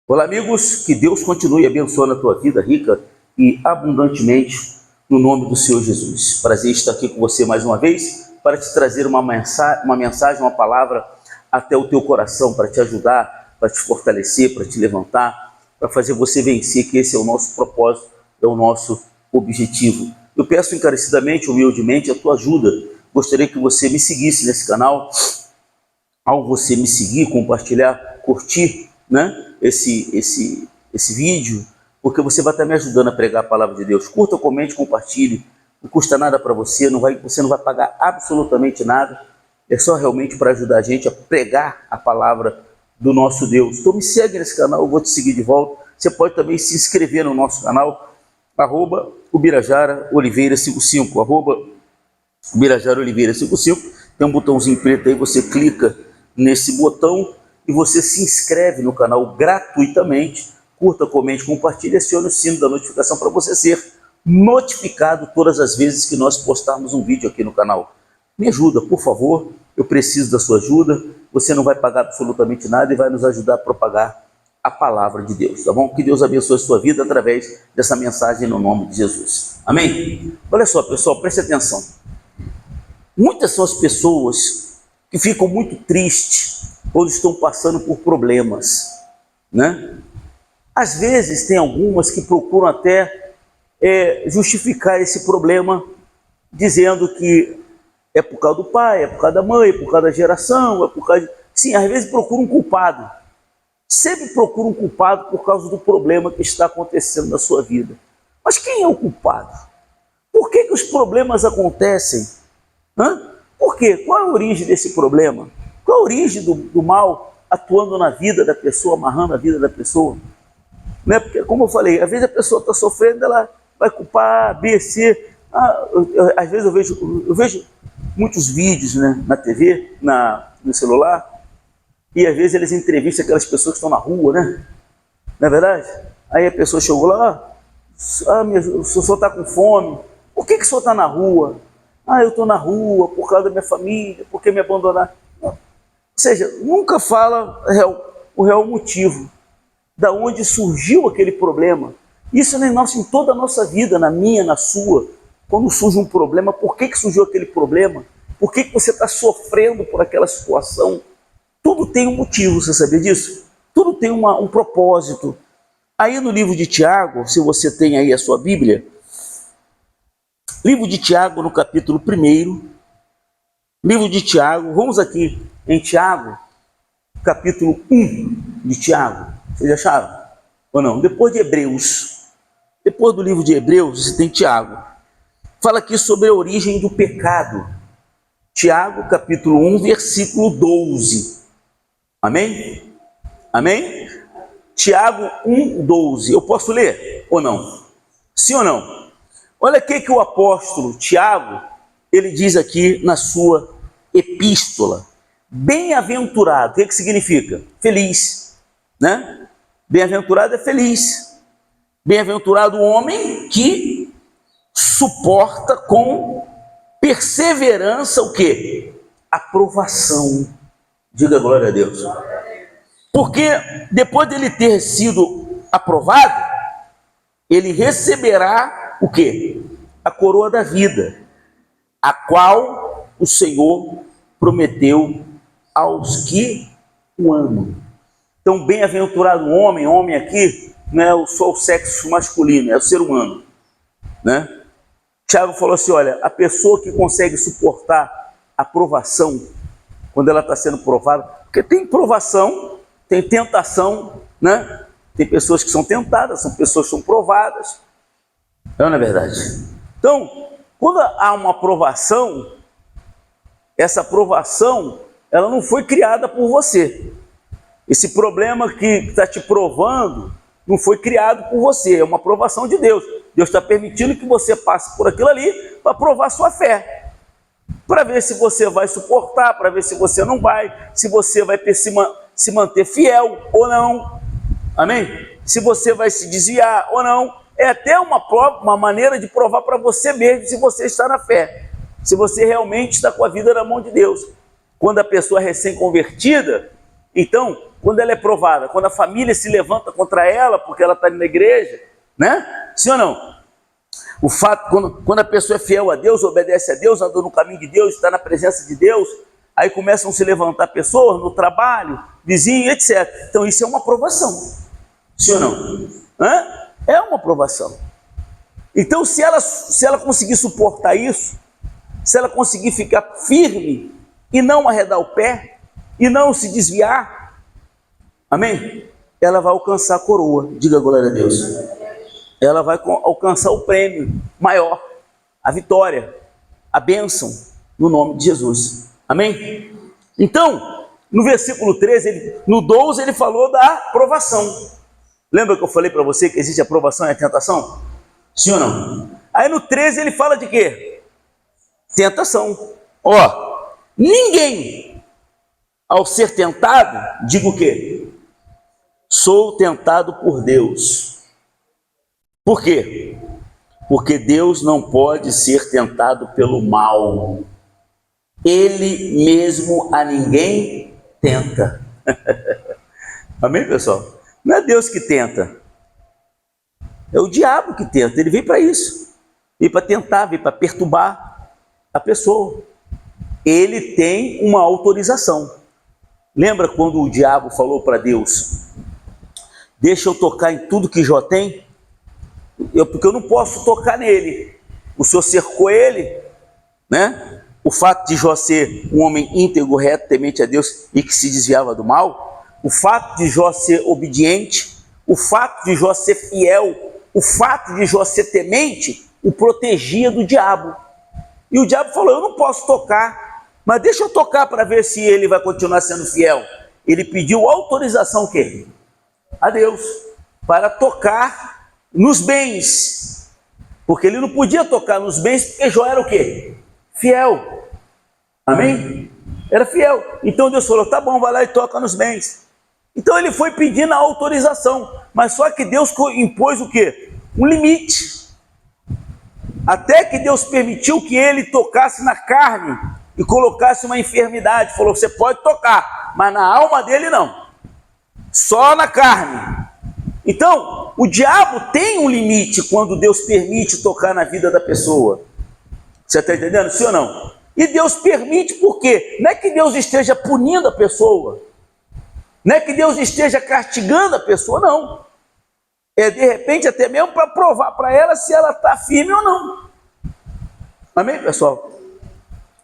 Olá, amigos, que Deus continue abençoando a tua vida rica e abundantemente no nome do Senhor Jesus. Prazer estar aqui com você mais uma vez para te trazer uma mensagem, uma palavra até o teu coração, para te ajudar, para te fortalecer, para te levantar, para fazer você vencer, que esse é o nosso propósito, é o nosso objetivo. Eu peço encarecidamente, humildemente, a tua ajuda. Gostaria que você me seguisse nesse canal. Ao você me seguir, compartilhar, curtir, esse vídeo, porque você vai estar me ajudando a pregar a palavra de Deus. Curta, comente, compartilhe, não custa nada para você, você não vai pagar absolutamente nada, é só realmente para ajudar a gente a pregar a palavra do nosso Deus. Então me segue nesse canal, eu vou te seguir de volta. Você pode também se inscrever no nosso canal, @ubirajaraoliveira55, @ubirajaraoliveira55, tem um botãozinho preto aí, você clica nesse botão e você se inscreve no canal gratuitamente. Curta, comente, compartilhe, acione o sino da notificação para você ser notificado todas as vezes que nós postarmos um vídeo aqui no canal. Me ajuda, por favor, eu preciso da sua ajuda. Você não vai pagar absolutamente nada e vai nos ajudar a propagar a palavra de Deus, tá bom? Que Deus abençoe a sua vida através dessa mensagem no nome de Jesus. Amém? Olha só, pessoal, preste atenção. Muitas são as pessoas que ficam muito tristes quando estão passando por problemas, Às vezes tem algumas que procuram até justificar esse problema, dizendo que é por causa do pai, é por causa da mãe, é por causa da geração, é por causa de... Sim, às vezes procura um culpado. Sempre procura um culpado por causa do problema que está acontecendo na sua vida. Mas quem é o culpado? Por que os problemas acontecem? Por quê? Qual é a origem desse problema? Qual é a origem do mal atuando na vida da pessoa, amarrando a vida da pessoa? Porque, como eu falei, às vezes a pessoa está sofrendo, ela vai culpar A, B, C. Às vezes eu vejo muitos vídeos, na TV, no celular, e às vezes eles entrevistam aquelas pessoas que estão na rua, não é verdade? Aí a pessoa chegou lá, o senhor está com fome, por que o senhor está na rua? Eu estou na rua por causa da minha família, porque me abandonaram. Ou seja, nunca fala o real motivo, da onde surgiu aquele problema. Isso em toda a nossa vida, na minha, na sua. Quando surge um problema, por que surgiu aquele problema? Por que você está sofrendo por aquela situação? Tudo tem um motivo, você sabia disso? Tudo tem um propósito. Aí no livro de Tiago, se você tem aí a sua Bíblia, livro de Tiago, no capítulo 1, livro de Tiago, vamos aqui em Tiago, capítulo 1 de Tiago, vocês acharam? Ou não? Depois de Hebreus, depois do livro de Hebreus, você tem Tiago. Fala aqui sobre a origem do pecado. Tiago, capítulo 1, versículo 12. Amém? Amém? Tiago 1, 12. Eu posso ler ou não? Sim ou não? Olha o que o apóstolo Tiago, ele diz aqui na sua epístola. Bem-aventurado, o que significa? Feliz, Bem-aventurado é feliz. Bem-aventurado o homem que suporta com perseverança o quê? A provação. Diga glória a Deus. Porque depois dele ter sido aprovado, ele receberá o quê? A coroa da vida, a qual o Senhor prometeu aos que o amam. Então, bem-aventurado o homem aqui não é só o sexo masculino, é o ser humano, Tiago falou assim, olha, a pessoa que consegue suportar a provação, quando ela está sendo provada, porque tem provação, tem tentação, Tem pessoas que são tentadas, são pessoas que são provadas, não é verdade? Então, quando há uma aprovação, essa aprovação, ela não foi criada por você. Esse problema que está te provando não foi criado por você, é uma aprovação de Deus. Deus está permitindo que você passe por aquilo ali para provar sua fé, para ver se você vai suportar, para ver se você não vai, se você vai se manter fiel ou não, amém? Se você vai se desviar ou não. É até uma maneira de provar para você mesmo se você está na fé, se você realmente está com a vida na mão de Deus. Quando a pessoa é recém-convertida, Então, quando ela é provada, quando a família se levanta contra ela, porque ela está na igreja, né? Sim ou não? O fato, quando a pessoa é fiel a Deus, obedece a Deus, anda no caminho de Deus, está na presença de Deus, aí começam a se levantar pessoas no trabalho, vizinho, etc. Então isso é uma aprovação. Sim ou não? É uma aprovação. Então se ela conseguir suportar isso, se ela conseguir ficar firme e não arredar o pé, e não se desviar, amém? Ela vai alcançar a coroa, diga glória a Deus. Ela vai alcançar o prêmio maior, a vitória, a bênção, no nome de Jesus. Amém? Então, no versículo 13, no 12, ele falou da aprovação. Lembra que eu falei para você que existe aprovação e a tentação? Sim ou não? Aí no 13 ele fala de quê? Tentação. Ó, ninguém, ao ser tentado, diga o quê? Sou tentado por Deus. Por quê? Porque Deus não pode ser tentado pelo mal. Ele mesmo a ninguém tenta. Amém, pessoal? Não é Deus que tenta. É o diabo que tenta. Ele veio para isso. Veio para tentar, veio para perturbar a pessoa. Ele tem uma autorização. Lembra quando o diabo falou para Deus: deixa eu tocar em tudo que Jó tem? Porque eu não posso tocar nele. O Senhor cercou ele, né? O fato de Jó ser um homem íntegro, reto, temente a Deus e que se desviava do mal, o fato de Jó ser obediente, o fato de Jó ser fiel, o fato de Jó ser temente, o protegia do diabo. E o diabo falou: eu não posso tocar, mas deixa eu tocar para ver se ele vai continuar sendo fiel. Ele pediu autorização quê? A Deus, para tocar nos bens, porque ele não podia tocar nos bens, porque Jó era o quê? Fiel. Amém? Era fiel. Então Deus falou: tá bom, vai lá e toca nos bens. Então ele foi pedindo a autorização, mas só que Deus impôs o quê? Um limite. Até que Deus permitiu que ele tocasse na carne e colocasse uma enfermidade. Falou: você pode tocar, mas na alma dele não. Só na carne. Então, o diabo tem um limite quando Deus permite tocar na vida da pessoa. Você está entendendo? Sim ou não? E Deus permite por quê? Não é que Deus esteja punindo a pessoa. Não é que Deus esteja castigando a pessoa, não. É de repente até mesmo para provar para ela se ela está firme ou não. Amém, pessoal?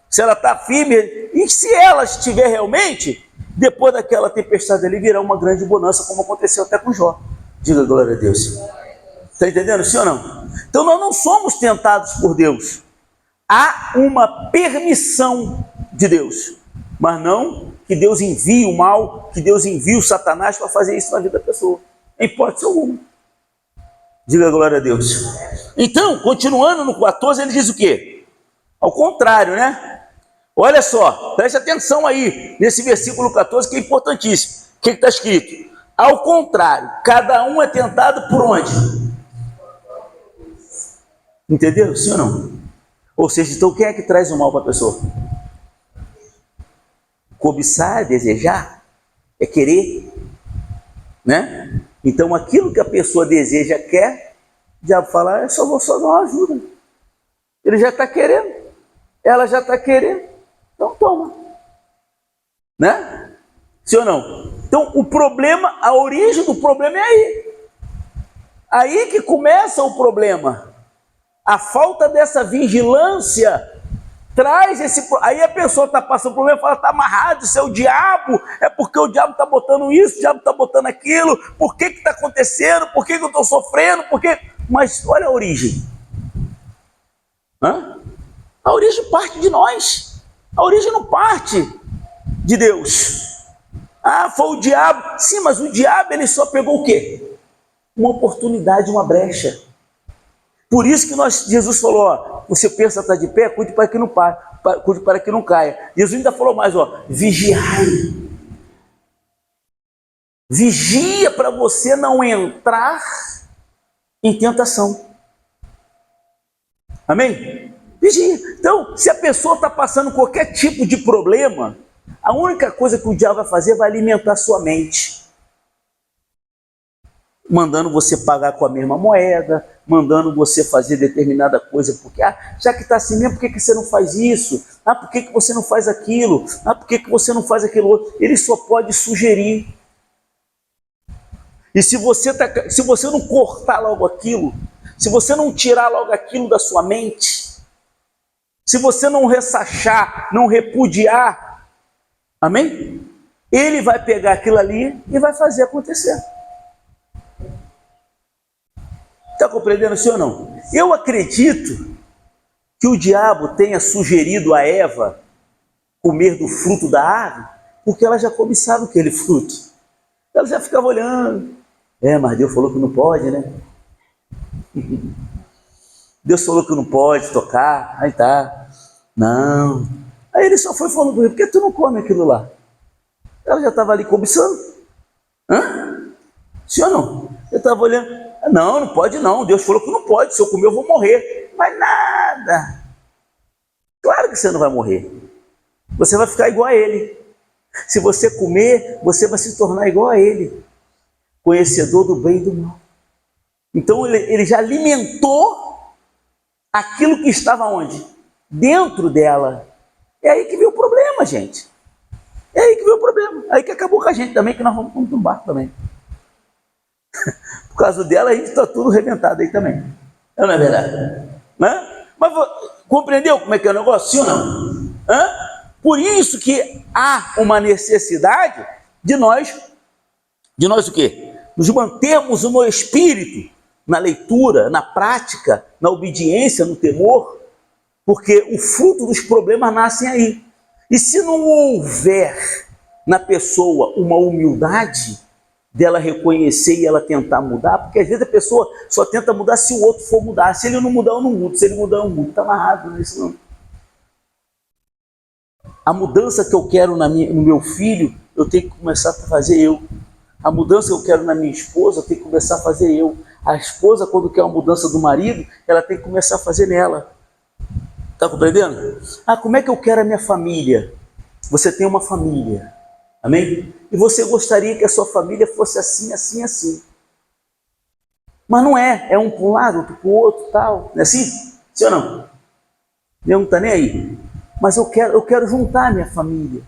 Se ela está firme, e se ela estiver realmente, depois daquela tempestade ali virá uma grande bonança, como aconteceu até com Jó. Diga glória a Deus. Está entendendo, sim ou não? Então nós não somos tentados por Deus. Há uma permissão de Deus, mas não que Deus envie o mal, que Deus envie o Satanás para fazer isso na vida da pessoa, em hipótese alguma. Diga glória a Deus. Então, continuando no 14, ele diz o quê? Ao contrário, né? Olha só, preste atenção aí, nesse versículo 14, que é importantíssimo. O que está escrito? Ao contrário, cada um é tentado por onde? Entenderam? Sim ou não? Ou seja, então quem é que traz o mal para a pessoa? Cobiçar, desejar, é querer, né? Então aquilo que a pessoa deseja, quer, o diabo fala: eu só vou dar uma ajuda. Ele já está querendo, ela já está querendo, então toma, né? Sim ou não? Então o problema, a origem do problema é aí. Aí que começa o problema. A falta dessa vigilância traz esse... Aí a pessoa está passando problema e fala: está amarrado, isso é o diabo, é porque o diabo está botando isso, o diabo está botando aquilo, por que está acontecendo, por que eu estou sofrendo, por que... Mas olha a origem. A origem parte de nós, a origem não parte de Deus. Ah, foi o diabo. Sim, mas o diabo ele só pegou o quê? Uma oportunidade, uma brecha. Por isso que Jesus falou: ó, você pensa estar de pé, cuide para que não cuide para que não caia. Jesus ainda falou mais, ó, vigiai. Vigia para você não entrar em tentação. Amém? Vigia. Então, se a pessoa está passando qualquer tipo de problema, A única coisa que o diabo vai fazer vai alimentar sua mente, mandando você pagar com a mesma moeda, mandando você fazer determinada coisa, porque, já que está assim mesmo, por que você não faz isso? Por que você não faz aquilo? Por que você não faz aquilo outro? Ele só pode sugerir. E se você não cortar logo aquilo, se você não tirar logo aquilo da sua mente, se você não ressachar, não repudiar, amém? Ele vai pegar aquilo ali e vai fazer acontecer. Está compreendendo, sim ou não? Eu acredito que o diabo tenha sugerido a Eva comer do fruto da árvore, porque ela já cobiçava aquele fruto. Ela já ficava olhando. Mas Deus falou que não pode, né? Deus falou que não pode tocar. Aí tá. Não. Aí ele só foi falando, por que tu não come aquilo lá? Ela já estava ali cobiçando. Sim ou não? Eu estava olhando. Não pode não. Deus falou que não pode. Se eu comer, eu vou morrer. Mas nada. Claro que você não vai morrer. Você vai ficar igual a ele. Se você comer, você vai se tornar igual a ele. Conhecedor do bem e do mal. Então ele já alimentou aquilo que estava onde? Dentro dela. É aí que veio o problema, gente. É aí que veio o problema. Aí que acabou com a gente também, que nós vamos no barco também. Por causa dela, a gente está tudo arrebentado aí também. Não é verdade? Mas compreendeu como é que é o negócio? Sim ou não? Por isso que há uma necessidade de nós o quê? Nos mantermos no espírito, na leitura, na prática, na obediência, no temor, porque o fruto dos problemas nascem aí. E se não houver na pessoa uma humildade dela reconhecer e ela tentar mudar, porque às vezes a pessoa só tenta mudar se o outro for mudar. Se ele não mudar, eu não mudo. Se ele mudar, eu mudo. Está amarrado nisso, não. A mudança que eu quero no meu filho, eu tenho que começar a fazer eu. A mudança que eu quero na minha esposa, eu tenho que começar a fazer eu. A esposa, quando quer uma mudança do marido, ela tem que começar a fazer nela. Está compreendendo? Como é que eu quero a minha família? Você tem uma família, amém? E você gostaria que a sua família fosse assim, assim, assim. Mas não é. É um para um lado, outro para o outro, tal. Não é assim? Sim ou não? Deus não está nem aí. Mas eu quero juntar a minha família.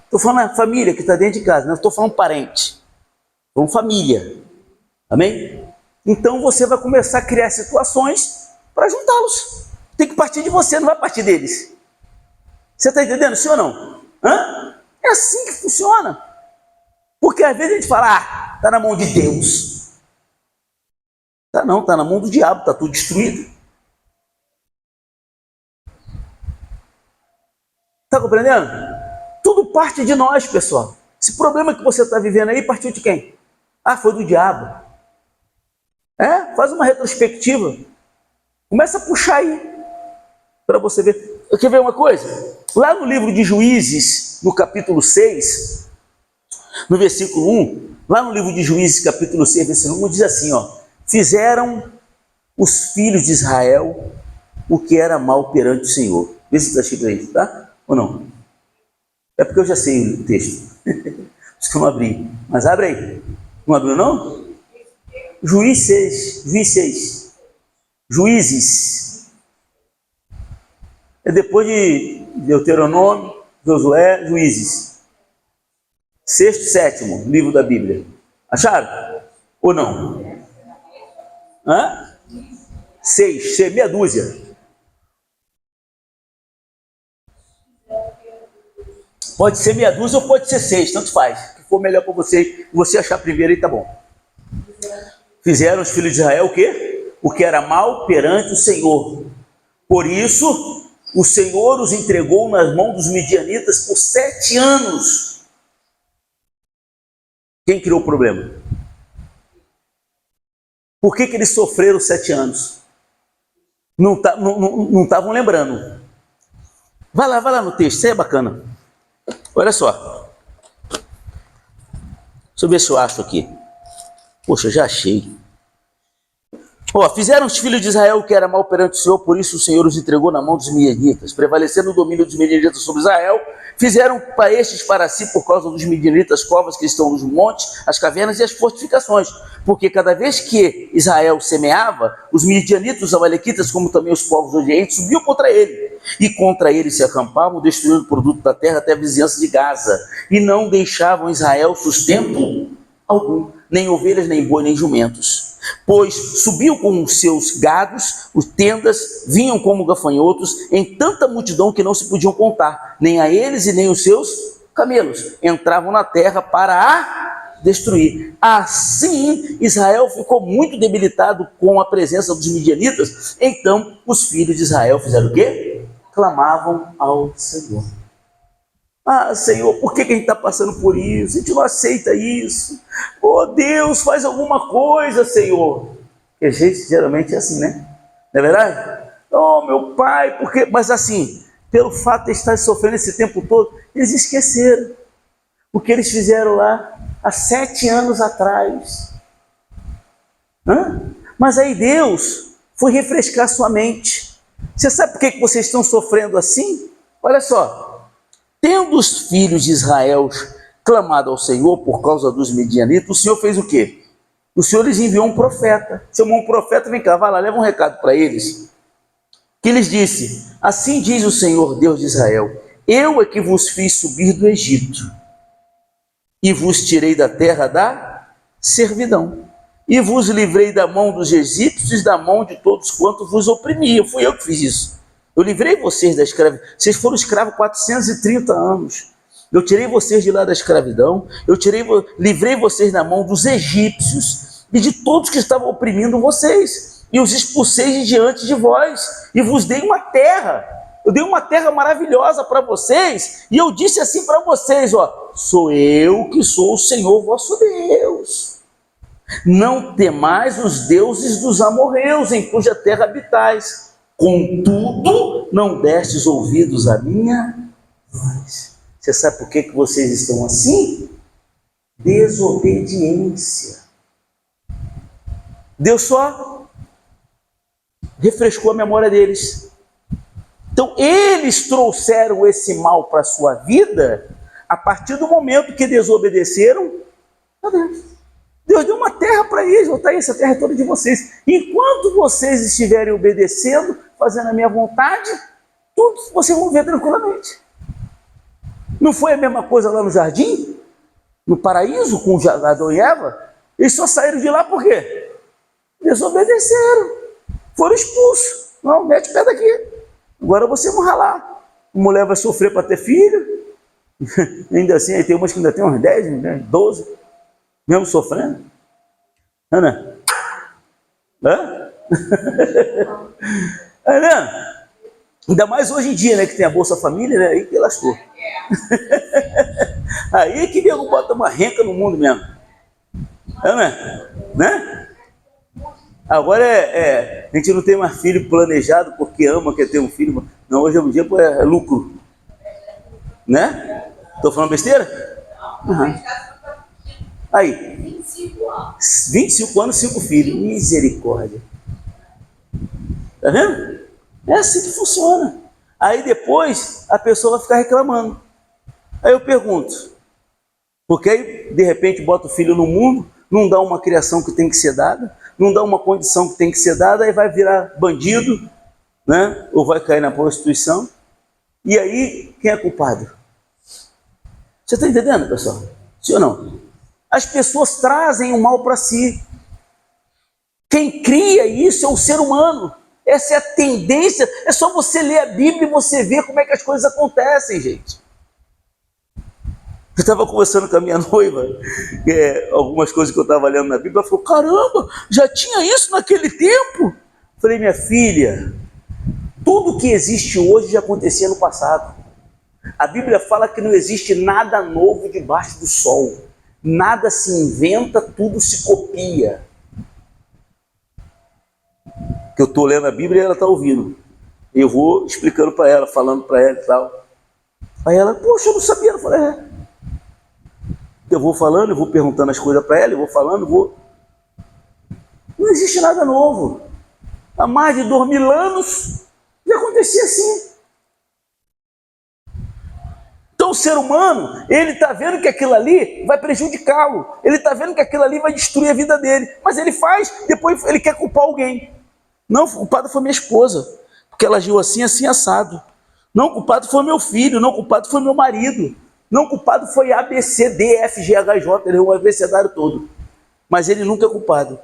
Estou falando a família que está dentro de casa, não estou falando parente. Estou falando família. Amém? Então você vai começar a criar situações para juntá-los. Tem que partir de você, não vai partir deles. Você está entendendo, sim ou não? É assim que funciona. Porque às vezes a gente fala, está na mão de Deus. Tá não, está na mão do diabo, está tudo destruído. Está compreendendo? Tudo parte de nós, pessoal. Esse problema que você está vivendo aí partiu de quem? Foi do diabo. Faz uma retrospectiva. Começa a puxar aí, para você ver. Quer ver uma coisa? Lá no livro de Juízes, no capítulo 6, no versículo 1, lá no livro de Juízes, capítulo 6, versículo 1, diz assim, fizeram os filhos de Israel o que era mal perante o Senhor. Vê se está escrito aí, tá? Ou não? É porque eu já sei o texto. Acho que eu não abri. Mas abre aí. Não abriu, não? Juízes. É depois de Deuteronômio, Josué, Juízes. 6º, 7º livro da Bíblia. Acharam? Ou não? 6, meia dúzia. Pode ser meia dúzia ou pode ser 6, tanto faz. O que for melhor para você achar primeiro aí tá bom. Fizeram os filhos de Israel o quê? O que era mal perante o Senhor. Por isso, o Senhor os entregou nas mãos dos midianitas por 7 anos. Quem criou o problema? Por que eles sofreram 7 anos? Não estavam lembrando. Vai lá no texto, isso aí é bacana. Olha só. Deixa eu ver se eu acho aqui. Poxa, já achei. Fizeram os filhos de Israel o que era mal perante o Senhor, por isso o Senhor os entregou na mão dos midianitas. Prevalecendo o domínio dos midianitas sobre Israel, fizeram para estes para si, por causa dos midianitas, covas que estão nos montes, as cavernas e as fortificações. Porque cada vez que Israel semeava, os midianitas, os amalequitas, como também os povos odiantes, subiam contra ele. E contra ele se acampavam, destruindo o produto da terra até a vizinhança de Gaza. E não deixavam Israel sustento algum, nem ovelhas, nem boi, nem jumentos. Pois subiam com os seus gados, os tendas, vinham como gafanhotos, em tanta multidão que não se podiam contar, nem a eles e nem os seus camelos. Entravam na terra para a destruir. Assim, Israel ficou muito debilitado com a presença dos midianitas. Então, os filhos de Israel fizeram o quê? Clamavam ao Senhor. Senhor, por que a gente está passando por isso? A gente não aceita isso. Deus, faz alguma coisa, Senhor. Porque a gente geralmente é assim, né? Não é verdade? Meu Pai, por quê? Mas assim, pelo fato de estar sofrendo esse tempo todo, eles esqueceram o que eles fizeram lá há 7 anos atrás. Mas aí Deus foi refrescar sua mente. Você sabe por que vocês estão sofrendo assim? Olha só. Tendo os filhos de Israel clamado ao Senhor por causa dos midianitas, o Senhor fez o quê? O Senhor lhes enviou um profeta. Chamou um profeta, vem cá, vai lá, leva um recado para eles. Que lhes disse: assim diz o Senhor, Deus de Israel, eu é que vos fiz subir do Egito, e vos tirei da terra da servidão, e vos livrei da mão dos egípcios, da mão de todos quantos vos oprimiam. Fui eu que fiz isso. Eu livrei vocês da escravidão. Vocês foram escravos 430 anos. Eu tirei vocês de lá da escravidão. Livrei vocês da mão dos egípcios e de todos que estavam oprimindo vocês. E os expulsei de diante de vós. E vos dei uma terra. Eu dei uma terra maravilhosa para vocês. E eu disse assim para vocês, sou eu que sou o Senhor vosso Deus. Não temais os deuses dos amorreus, em cuja terra habitais. Contudo, não destes ouvidos à minha voz. Você sabe por que vocês estão assim? Desobediência. Deus só refrescou a memória deles. Então, eles trouxeram esse mal para a sua vida a partir do momento que desobedeceram a Deus. Deus deu uma terra para eles, botar essa terra toda de vocês. Enquanto vocês estiverem obedecendo, fazendo a minha vontade, tudo vocês vão ver tranquilamente. Não foi a mesma coisa lá no jardim? No paraíso, com Adão e Eva? Eles só saíram de lá por quê? Desobedeceram. Foram expulsos. Não, mete o pé daqui. Agora você vai ralar. A mulher vai sofrer para ter filho. Ainda assim, aí tem umas que ainda tem uns 10, 12. Mesmo sofrendo. Ana? Ainda mais hoje em dia, né? Que tem a Bolsa Família, né? Aí que lascou. Aí que Deus bota uma renca no mundo mesmo. Né? Agora a gente não tem mais filho planejado porque ama, quer ter um filho. Não, hoje em dia é lucro. Né? Estou falando besteira? Uhum. Aí, 25 anos, 5 filhos. Misericórdia. Tá vendo? É assim que funciona. Aí depois a pessoa vai ficar reclamando. Aí eu pergunto, porque aí de repente bota o filho no mundo, não dá uma criação que tem que ser dada, não dá uma condição que tem que ser dada, aí vai virar bandido, né? Ou vai cair na prostituição. E aí, quem é culpado? Você está entendendo, pessoal? Sim ou não? As pessoas trazem o mal para si. Quem cria isso é o ser humano. Essa é a tendência. É só você ler a Bíblia e você ver como é que as coisas acontecem, gente. Eu estava conversando com a minha noiva, algumas coisas que eu estava lendo na Bíblia, ela falou, caramba, já tinha isso naquele tempo? Falei, minha filha, tudo que existe hoje já acontecia no passado. A Bíblia fala que não existe nada novo debaixo do sol. Nada se inventa, tudo se copia. Que eu estou lendo a Bíblia e ela está ouvindo. Eu vou explicando para ela, falando para ela e tal. Aí ela, poxa, eu não sabia. Eu falei, Eu vou falando, eu vou perguntando as coisas para ela, eu vou falando, vou... Não existe nada novo. Há mais de 2000 anos já acontecia assim. Então o ser humano, ele está vendo que aquilo ali vai prejudicá-lo. Ele está vendo que aquilo ali vai destruir a vida dele. Mas ele faz, depois ele quer culpar alguém. Não, o culpado foi minha esposa, porque ela agiu assim, assim, assado. Não, o culpado foi meu filho. Não, o culpado foi meu marido. Não, o culpado foi A, B, C, D, F, G, H, J. Ele é o abecedário todo. Mas ele nunca é culpado.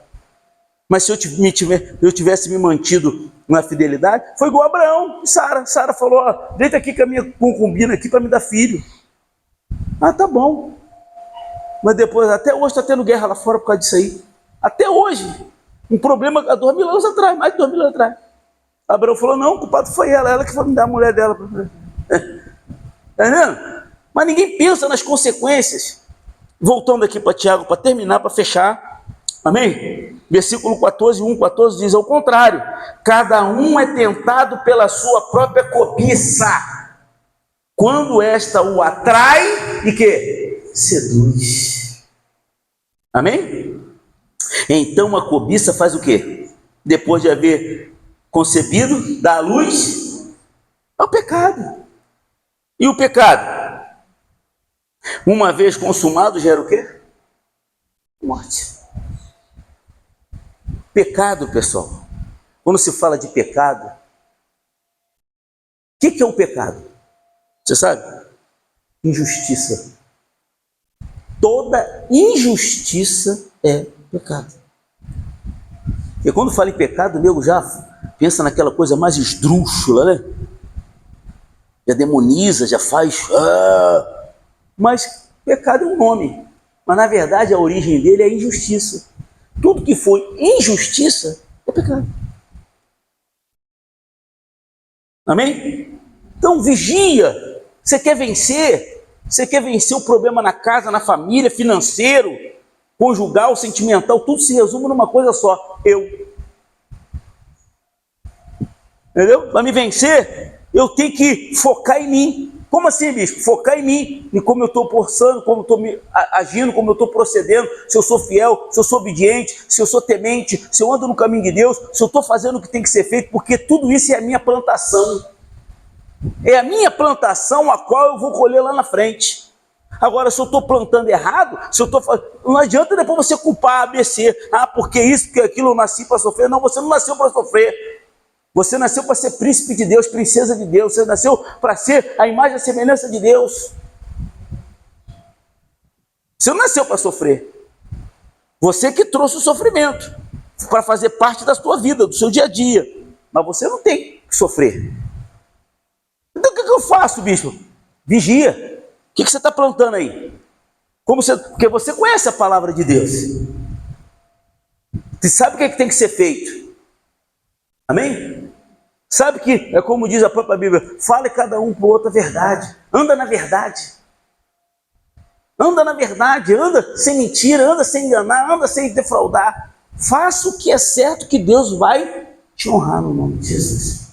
Mas se eu tivesse me mantido na fidelidade, foi igual a Abraão e Sara. Sara falou, ó, deita aqui com a minha concubina aqui para me dar filho. Ah, tá bom. Mas depois, até hoje está tendo guerra lá fora por causa disso aí. Até hoje. Um problema há 2000 anos atrás, mais de 2000 anos atrás. Abraão falou, não, o culpado foi ela que foi me dar a mulher dela. Tá entendendo? Mas ninguém pensa nas consequências. Voltando aqui para Tiago, para terminar, para fechar. Amém? Versículo 14, 1,14 diz, ao contrário, cada um é tentado pela sua própria cobiça, quando esta o atrai e que? Seduz. Amém? Então a cobiça faz o quê? Depois de haver concebido, dá à luz ao pecado. E o pecado? Uma vez consumado, gera o quê? Morte. Pecado, pessoal, quando se fala de pecado, o que é o pecado? Você sabe? Injustiça. Toda injustiça é pecado. E quando fala em pecado, o nego já pensa naquela coisa mais esdrúxula, né? Já demoniza, já faz... Mas pecado é um nome. Mas na verdade a origem dele é injustiça. Tudo que foi injustiça é pecado. Amém? Então vigia. Você quer vencer? Você quer vencer o problema na casa, na família, financeiro, conjugal, sentimental, tudo se resume numa coisa só: eu. Entendeu? Para me vencer, eu tenho que focar em mim. Como assim, bispo? Focar em mim, em como eu estou pensando, como eu estou agindo, como eu estou procedendo, se eu sou fiel, se eu sou obediente, se eu sou temente, se eu ando no caminho de Deus, se eu estou fazendo o que tem que ser feito, porque tudo isso é a minha plantação. É a minha plantação a qual eu vou colher lá na frente. Agora, se eu estou plantando errado, se eu estou fazendo, não adianta depois você culpar a ABC. Ah, porque isso, porque aquilo, eu nasci para sofrer. Não, você não nasceu para sofrer. Você nasceu para ser príncipe de Deus, princesa de Deus. Você nasceu para ser a imagem e a semelhança de Deus. Você não nasceu para sofrer. Você que trouxe o sofrimento para fazer parte da sua vida, do seu dia a dia. Mas você não tem que sofrer. Então o que eu faço, bispo? Vigia. O que você está plantando aí? Porque você conhece a palavra de Deus. Você sabe o que tem que ser feito. Amém? Sabe que, é como diz a própria Bíblia, fale cada um para o outro a verdade. Anda na verdade. Anda na verdade, anda sem mentira, anda sem enganar, anda sem defraudar. Faça o que é certo, que Deus vai te honrar no nome de Jesus.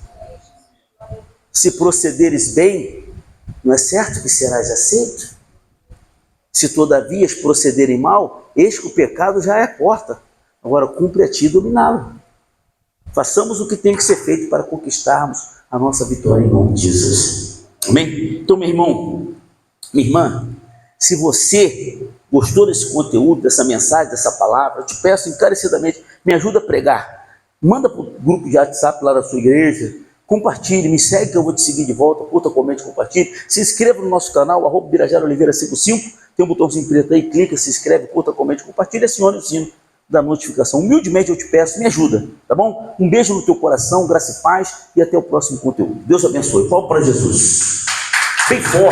Se procederes bem, não é certo que serás aceito? Se todavia procederem mal, eis que o pecado já é a porta. Agora cumpre a ti dominá-lo. Façamos o que tem que ser feito para conquistarmos a nossa vitória em nome de Jesus. Amém? Então, meu irmão, minha irmã, se você gostou desse conteúdo, dessa mensagem, dessa palavra, eu te peço encarecidamente, me ajuda a pregar. Manda para o grupo de WhatsApp lá da sua igreja, compartilhe, me segue que eu vou te seguir de volta, curta, comente, compartilhe. Se inscreva no nosso canal, @birajaraoliveira55, tem um botãozinho preto aí, clica, se inscreve, curta, comente, compartilhe, acione o sino da notificação. Humildemente eu te peço, me ajuda, tá bom? Um beijo no teu coração, graça e paz, e até o próximo conteúdo. Deus abençoe. Palmas para Jesus. Bem forte.